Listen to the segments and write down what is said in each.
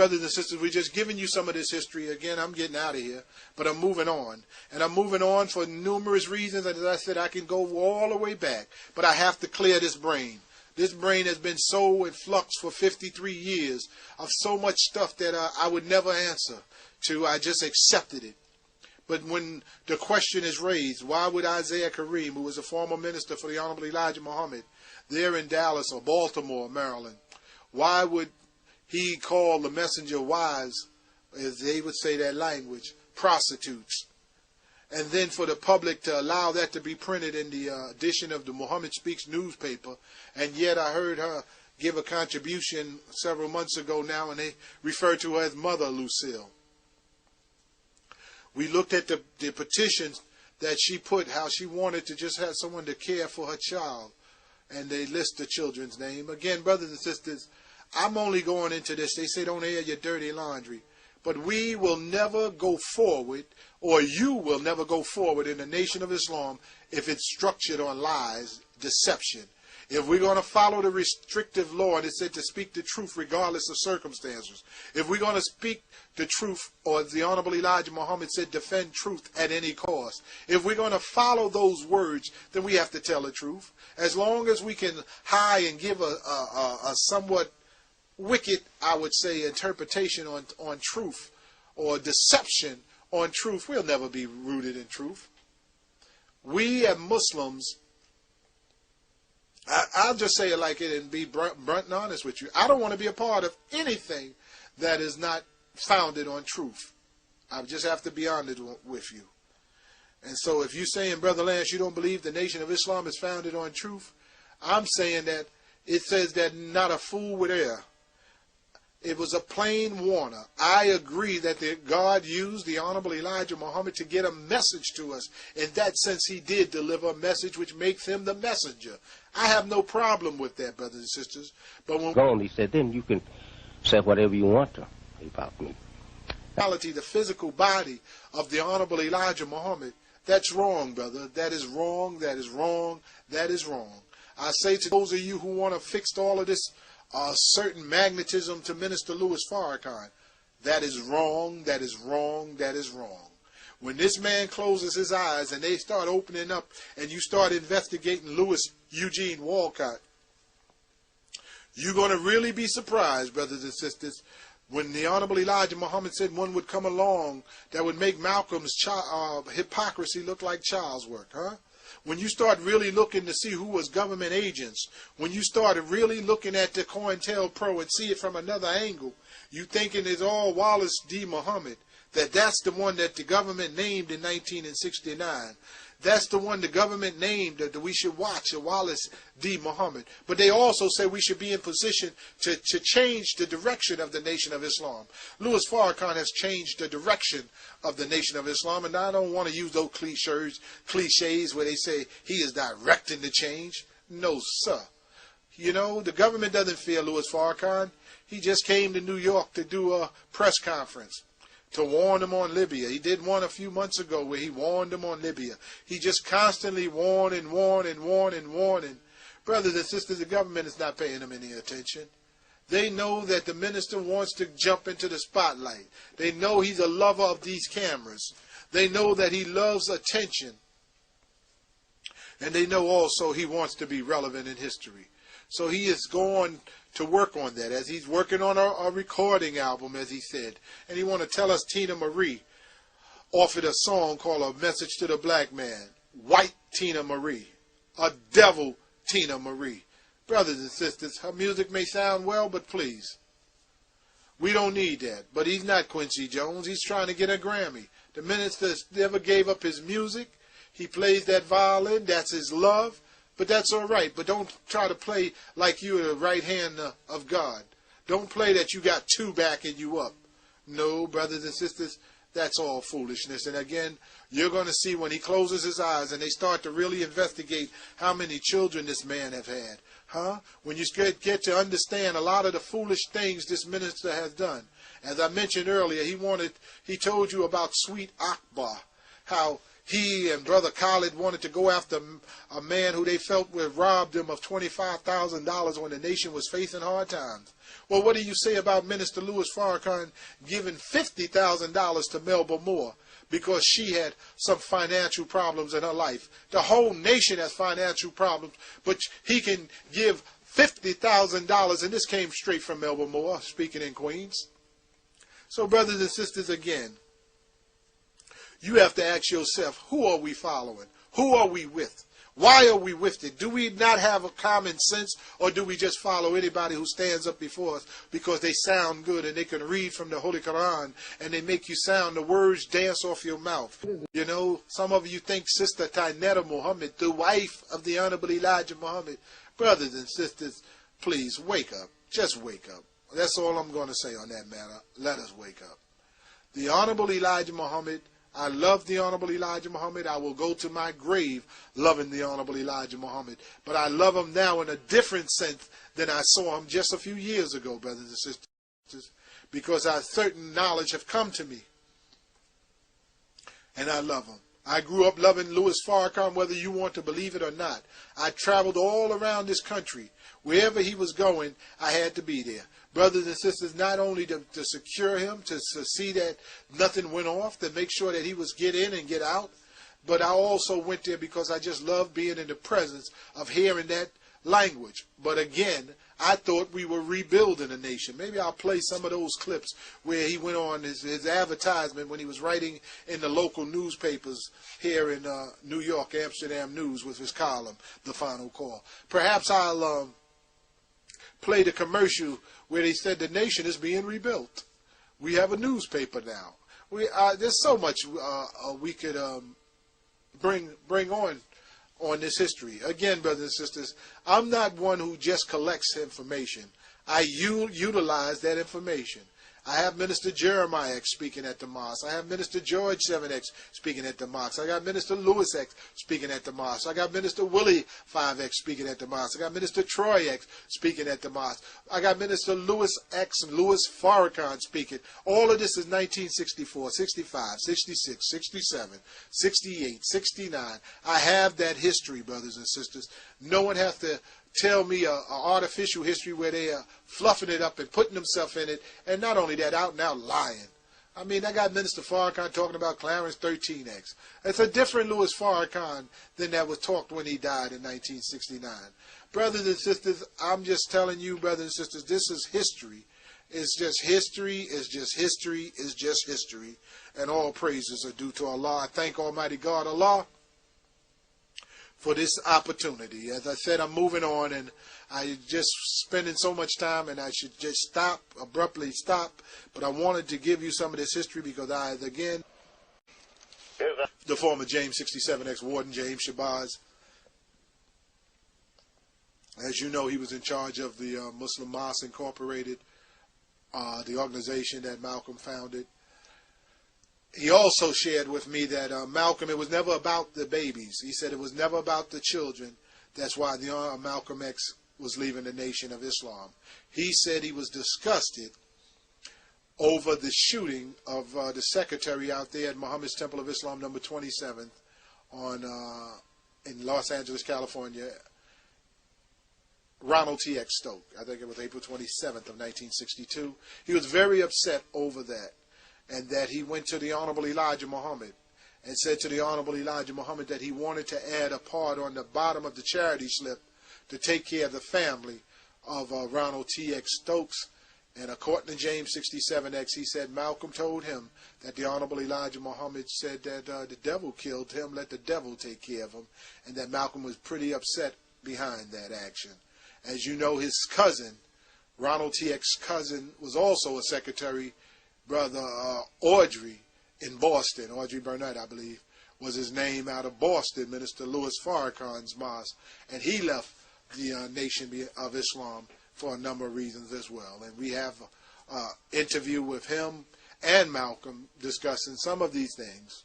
Brothers and sisters, we're just giving you some of this history. Again, I'm getting out of here, but I'm moving on. And I'm moving on for numerous reasons. And as I said, I can go all the way back, but I have to clear this brain. This brain has been so in flux for 53 years of so much stuff that I would never answer to. I just accepted it. But when the question is raised, why would Isaiah Kareem, who was a former minister for the Honorable Elijah Muhammad, there in Dallas or Baltimore, Maryland, why would he call the messenger wives, as they would say that language, prostitutes? And then for the public to allow that to be printed in the edition of the Muhammad Speaks newspaper, and yet I heard her give a contribution several months ago now, and they refer to her as Mother Lucille. We looked at the petitions that she put, how she wanted to just have someone to care for her child, and they list the children's name. Again, brothers and sisters, I'm only going into this. They say don't air your dirty laundry. But we will never go forward, or you will never go forward in the Nation of Islam if it's structured on lies, deception. If we're going to follow the restrictive law, and it said to speak the truth regardless of circumstances. If we're going to speak the truth, or as the Honorable Elijah Muhammad said, defend truth at any cost. If we're going to follow those words, then we have to tell the truth. As long as we can hide and give a somewhat wicked, I would say, interpretation on truth or deception on truth, we'll never be rooted in truth. We as Muslims, I'll just say it like it and be blunt and honest with you. I don't want to be a part of anything that is not founded on truth. I just have to be honest with you. And so if you're saying, Brother Lance, you don't believe the Nation of Islam is founded on truth, I'm saying that it says that not a fool would err. It was a plain warner. I agree that God used the Honorable Elijah Muhammad to get a message to us. In that sense, he did deliver a message which makes him the messenger. I have no problem with that, brothers and sisters. But when he said, then you can say whatever you want to about me. The physical body of the Honorable Elijah Muhammad, that's wrong, brother. That is wrong, that is wrong, that is wrong. I say to those of you who want to fix all of this certain magnetism to Minister Louis Farrakhan, that is wrong, that is wrong, that is wrong. When this man closes his eyes and they start opening up and you start investigating Louis Eugene Walcott, you're going to really be surprised, brothers and sisters, when the Honorable Elijah Muhammad said one would come along that would make Malcolm's hypocrisy look like child's work, huh? When you start really looking to see who was government agents, when you started really looking at the COINTELPRO and see it from another angle, you thinking it's all Wallace D. Muhammad, that's the one that the government named in 1969. That's the one the government named that we should watch, Wallace D. Muhammad. But they also say we should be in position to change the direction of the Nation of Islam. Louis Farrakhan has changed the direction of the Nation of Islam, and I don't want to use those cliches where they say he is directing the change. No, sir. You know, the government doesn't fear Louis Farrakhan. He just came to New York to do a press conference to warn them on Libya. He did one a few months ago where he warned them on Libya. He just constantly warning. Brothers and sisters, the government is not paying them any attention. They know that the minister wants to jump into the spotlight. They know he's a lover of these cameras. They know that he loves attention. And they know also he wants to be relevant in history. So he is going to work on that, as he's working on a recording album, as he said. And he want to tell us Tina Marie offered a song called A Message to the Black Man. White Tina Marie. A devil Tina Marie. Brothers and sisters, her music may sound well, but please, we don't need that. But he's not Quincy Jones. He's trying to get a Grammy. The minister never gave up his music. He plays that violin. That's his love. But that's all right. But don't try to play like you're the right hand of God. Don't play that you got two backing you up. No, brothers and sisters, that's all foolishness. And again, you're going to see when he closes his eyes and they start to really investigate how many children this man have had. Huh? When you get to understand a lot of the foolish things this minister has done. As I mentioned earlier, he told you about Sweet Akbar, how he and Brother Khalid wanted to go after a man who they felt would robbed them of $25,000 when the nation was facing hard times. Well, what do you say about Minister Louis Farrakhan giving $50,000 to Melba Moore because she had some financial problems in her life? The whole nation has financial problems, but he can give $50,000, and this came straight from Melba Moore, speaking in Queens. So, brothers and sisters, again, you have to ask yourself, who are we following? Who are we with? Why are we with it? Do we not have a common sense, or do we just follow anybody who stands up before us because they sound good and they can read from the Holy Quran and they make you sound, the words dance off your mouth? You know, some of you think Sister Tainetta Muhammad, the wife of the Honorable Elijah Muhammad. Brothers and sisters, please wake up. Just wake up. That's all I'm going to say on that matter. Let us wake up. The Honorable Elijah Muhammad, I love the Honorable Elijah Muhammad. I will go to my grave loving the Honorable Elijah Muhammad. But I love him now in a different sense than I saw him just a few years ago, brothers and sisters, because a certain knowledge have come to me. And I love him. I grew up loving Louis Farrakhan, whether you want to believe it or not. I traveled all around this country. Wherever he was going, I had to be there. Brothers and sisters, not only to secure him, to see that nothing went off, to make sure that he was get in and get out, but I also went there because I just loved being in the presence of hearing that language. But again, I thought we were rebuilding a nation. Maybe I'll play some of those clips where he went on his advertisement when he was writing in the local newspapers here in New York, Amsterdam News, with his column, The Final Call. Perhaps I'll play the commercial where they said the nation is being rebuilt. We have a newspaper now. There's so much we could bring on this history. Again, brothers and sisters, I'm not one who just collects information. I utilize that information. I have Minister Jeremiah X speaking at the mosque. I have Minister George 7X speaking at the mosque. I got Minister Louis X speaking at the mosque. I got Minister Willie 5X speaking at the mosque. I got Minister Troy X speaking at the mosque. I got Minister Louis X and Louis Farrakhan speaking. All of this is 1964, 65, 66, 67, 68, 69. I have that history, brothers and sisters. No one has to tell me an artificial history where they are fluffing it up and putting themselves in it, and not only that, out and out lying. I mean, I got Minister Farrakhan talking about Clarence 13X. It's a different Louis Farrakhan than that was talked when he died in 1969. Brothers and sisters, I'm just telling you, brothers and sisters, this is history. It's just history, it's just history, it's just history. And all praises are due to Allah. I thank Almighty God, Allah, for this opportunity. As I said, I'm moving on, and I just spending so much time, and I should just abruptly stop. But I wanted to give you some of this history because again, the former James 67X Warden, James Shabbazz, as you know, he was in charge of the Muslim Mosque Incorporated, the organization that Malcolm founded. He also shared with me that Malcolm, it was never about the babies. He said it was never about the children. That's why Malcolm X was leaving the Nation of Islam. He said he was disgusted over the shooting of the secretary out there at Muhammad's Temple of Islam, number 27, in Los Angeles, California, Ronald T. X. Stokes. I think it was April 27th of 1962. He was very upset over that. And that he went to the Honorable Elijah Muhammad and said to the Honorable Elijah Muhammad that he wanted to add a part on the bottom of the charity slip to take care of the family of Ronald T. X. Stokes. And according to James 67X, he said Malcolm told him that the Honorable Elijah Muhammad said that the devil killed him, let the devil take care of him, and that Malcolm was pretty upset behind that action. As you know, his cousin, Ronald T. X. cousin, was also a secretary. Brother Audrey in Boston, Audrey Burnett, I believe, was his name, out of Boston, Minister Louis Farrakhan's mosque, and he left the Nation of Islam for a number of reasons as well. And we have an interview with him and Malcolm discussing some of these things.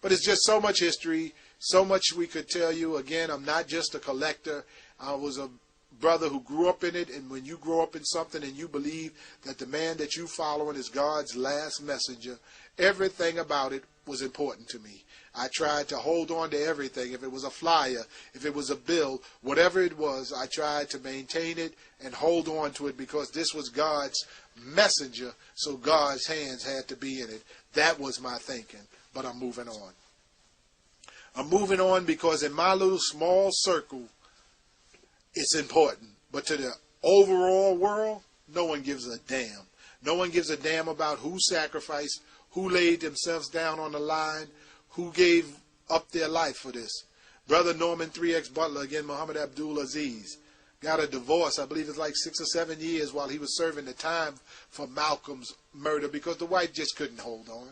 But it's just so much history, so much we could tell you. Again, I'm not just a collector. I was a brother who grew up in it, and when you grow up in something and you believe that the man that you following is God's last messenger, everything about it was important to me. I tried to hold on to everything. If it was a flyer, if it was a bill, whatever it was, I tried to maintain it and hold on to it because this was God's messenger, so God's hands had to be in it. That was my thinking, but I'm moving on. I'm moving on because in my little small circle, it's important. But to the overall world, no one gives a damn. No one gives a damn about who sacrificed, who laid themselves down on the line, who gave up their life for this. Brother Norman 3X Butler, again, Muhammad Abdul Aziz, got a divorce, I believe it's like 6 or 7 years while he was serving the time for Malcolm's murder because the wife just couldn't hold on.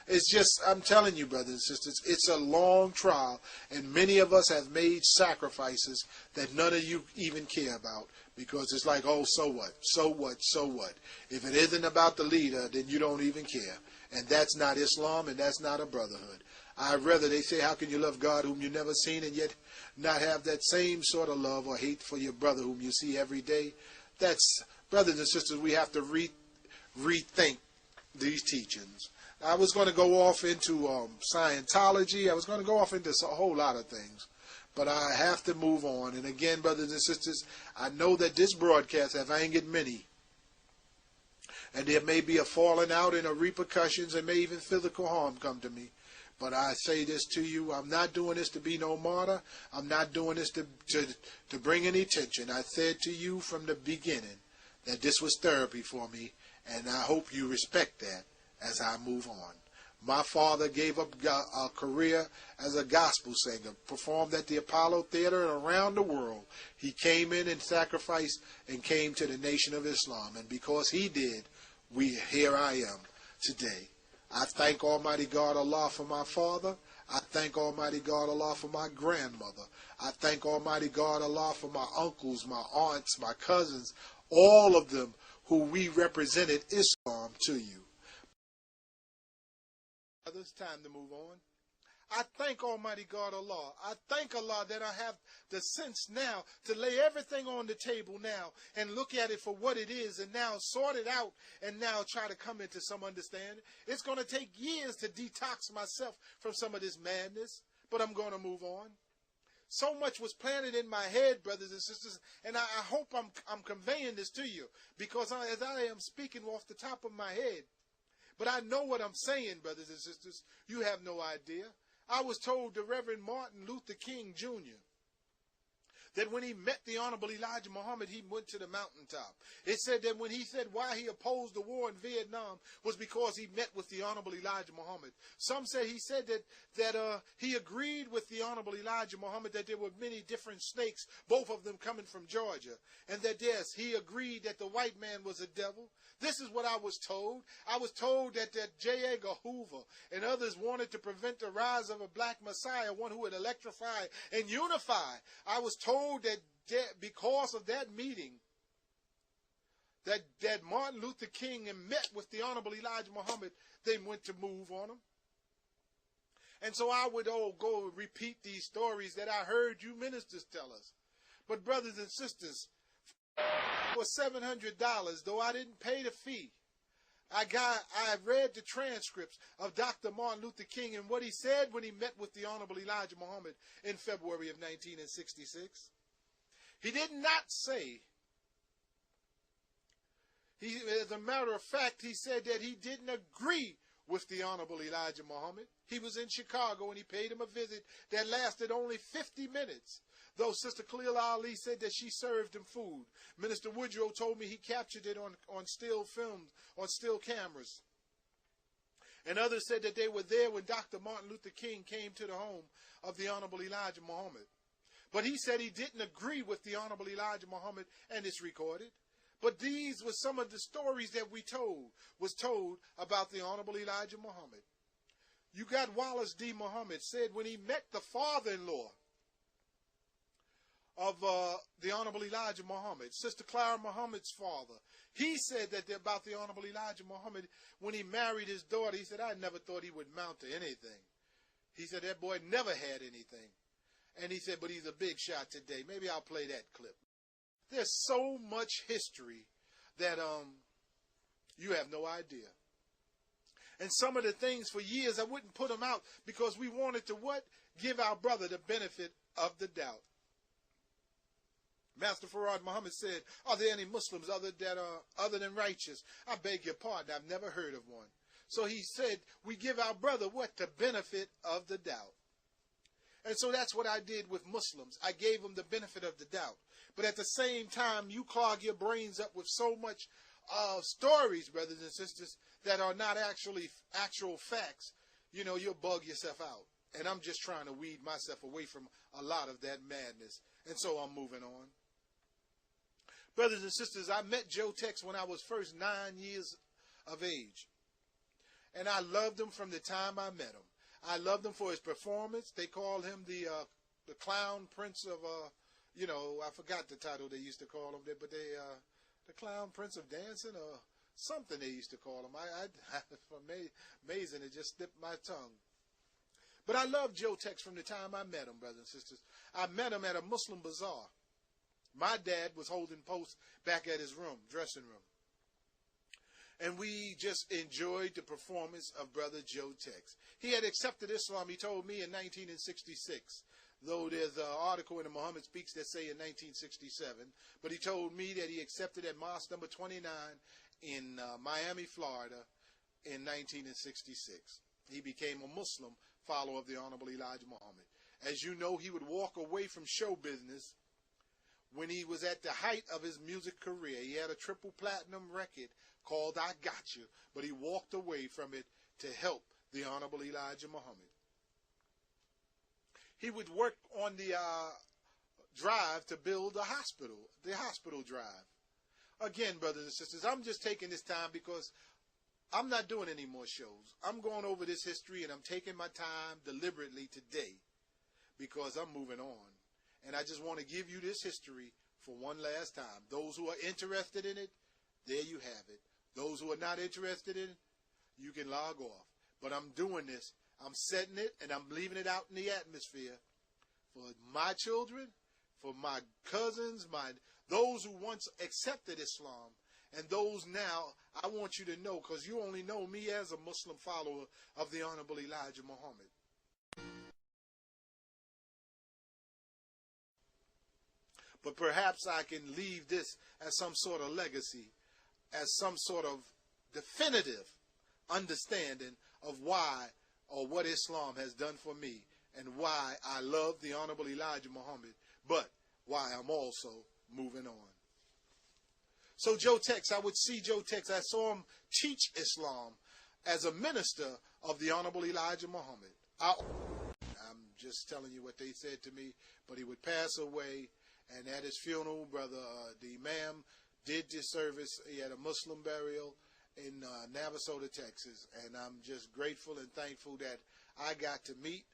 It's just, I'm telling you, brothers and sisters, it's a long trial, and many of us have made sacrifices that none of you even care about because it's like, oh, so what? So what? So what? If it isn't about the leader, then you don't even care. And that's not Islam, and that's not a brotherhood. I'd rather, they say, how can you love God whom you've never seen and yet not have that same sort of love or hate for your brother whom you see every day? That's, brothers and sisters, we have to rethink these teachings. I was going to go off into Scientology. I was going to go off into a whole lot of things. But I have to move on. And again, brothers and sisters, I know that this broadcast have angered many. And there may be a falling out and a repercussions and may even physical harm come to me. But I say this to you, I'm not doing this to be no martyr. I'm not doing this to bring any attention. I said to you from the beginning that this was therapy for me. And I hope you respect that as I move on. My father gave up a career as a gospel singer, performed at the Apollo Theater and around the world. He came in and sacrificed and came to the Nation of Islam. And because he did, here I am today. I thank Almighty God Allah for my father. I thank Almighty God Allah for my grandmother. I thank Almighty God Allah for my uncles, my aunts, my cousins, all of them who we represented Islam to you. It's time to move on. I thank Almighty God Allah. I thank Allah that I have the sense now to lay everything on the table now and look at it for what it is and now sort it out and now try to come into some understanding. It's going to take years to detox myself from some of this madness, but I'm going to move on. So much was planted in my head, brothers and sisters, and I hope I'm conveying this to you because as I am speaking off the top of my head, but I know what I'm saying, brothers and sisters. You have no idea. I was told the Reverend Martin Luther King Jr. that when he met the Honorable Elijah Muhammad, he went to the mountaintop. It said that when he said why he opposed the war in Vietnam was because he met with the Honorable Elijah Muhammad. Some say he said that he agreed with the Honorable Elijah Muhammad that there were many different snakes, both of them coming from Georgia, and that yes, he agreed that the white man was a devil. This is what I was told. I was told that J. Edgar Hoover and others wanted to prevent the rise of a black messiah, one who would electrify and unify. I was told that because of that meeting, that Martin Luther King met with the Honorable Elijah Muhammad, they went to move on him. And so I would go repeat these stories that I heard you ministers tell us. But brothers and sisters, for $700, though I didn't pay the fee, I read the transcripts of Dr. Martin Luther King and what he said when he met with the Honorable Elijah Muhammad in February of 1966. He did not say, as a matter of fact, he said that he didn't agree with the Honorable Elijah Muhammad. He was in Chicago and he paid him a visit that lasted only 50 minutes. Though Sister Khalil Ali said that she served him food. Minister Woodrow told me he captured it on still films, on still cameras. And others said that they were there when Dr. Martin Luther King came to the home of the Honorable Elijah Muhammad. But he said he didn't agree with the Honorable Elijah Muhammad, and it's recorded. But these were some of the stories that was told about the Honorable Elijah Muhammad. You got Wallace D. Muhammad said when he met the father-in-law of the Honorable Elijah Muhammad, Sister Clara Muhammad's father, he said that about the Honorable Elijah Muhammad when he married his daughter, he said, I never thought he would mount to anything. He said that boy never had anything. And he said, but he's a big shot today. Maybe I'll play that clip. There's so much history that you have no idea. And some of the things for years I wouldn't put them out because we wanted to what? Give our brother the benefit of the doubt. Master Farad Muhammad said, are there any Muslims other than righteous? I beg your pardon, I've never heard of one. So he said, we give our brother what? The benefit of the doubt. And so that's what I did with Muslims. I gave them the benefit of the doubt. But at the same time, you clog your brains up with so much stories, brothers and sisters, that are not actual facts. You know, you'll bug yourself out. And I'm just trying to weed myself away from a lot of that madness. And so I'm moving on. Brothers and sisters, I met Joe Tex when I was first 9 years of age. And I loved him from the time I met him. I loved him for his performance. They called him the clown prince of, I forgot the title they used to call him, but the clown prince of dancing or something they used to call him. Amazing, it just slipped my tongue. But I loved Joe Tex from the time I met him, brothers and sisters. I met him at a Muslim bazaar. My dad was holding post back at his dressing room. And we just enjoyed the performance of Brother Joe Tex. He had accepted Islam, he told me, in 1966. Though there's an article in the Muhammad Speaks that say in 1967. But he told me that he accepted at Mosque number 29 in Miami, Florida in 1966. He became a Muslim follower of the Honorable Elijah Muhammad. As you know, he would walk away from show business when he was at the height of his music career. He had a triple platinum record called I Got You, but he walked away from it to help the Honorable Elijah Muhammad. He would work on the drive to build a hospital, the hospital drive. Again, brothers and sisters, I'm just taking this time because I'm not doing any more shows. I'm going over this history and I'm taking my time deliberately today because I'm moving on. And I just want to give you this history for one last time. Those who are interested in it, there you have it. Those who are not interested in it, you can log off. But I'm doing this. I'm setting it and I'm leaving it out in the atmosphere for my children, for my cousins, those who once accepted Islam, and those now. I want you to know, because you only know me as a Muslim follower of the Honorable Elijah Muhammad. But perhaps I can leave this as some sort of legacy, as some sort of definitive understanding of why or what Islam has done for me and why I love the Honorable Elijah Muhammad, but why I'm also moving on. So Joe Tex, I would see Joe Tex, I saw him teach Islam as a minister of the Honorable Elijah Muhammad. I'm just telling you what they said to me, but he would pass away. And at his funeral, the Imam did this service. He had a Muslim burial in Navasota, Texas. And I'm just grateful and thankful that I got to meet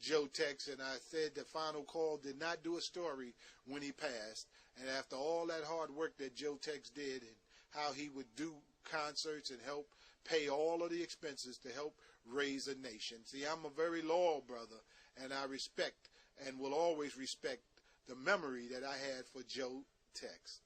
Joe Tex. And I said the final call did not do a story when he passed. And after all that hard work that Joe Tex did and how he would do concerts and help pay all of the expenses to help raise a nation. See, I'm a very loyal brother, and I respect and will always respect the memory that I had for Joe Tex.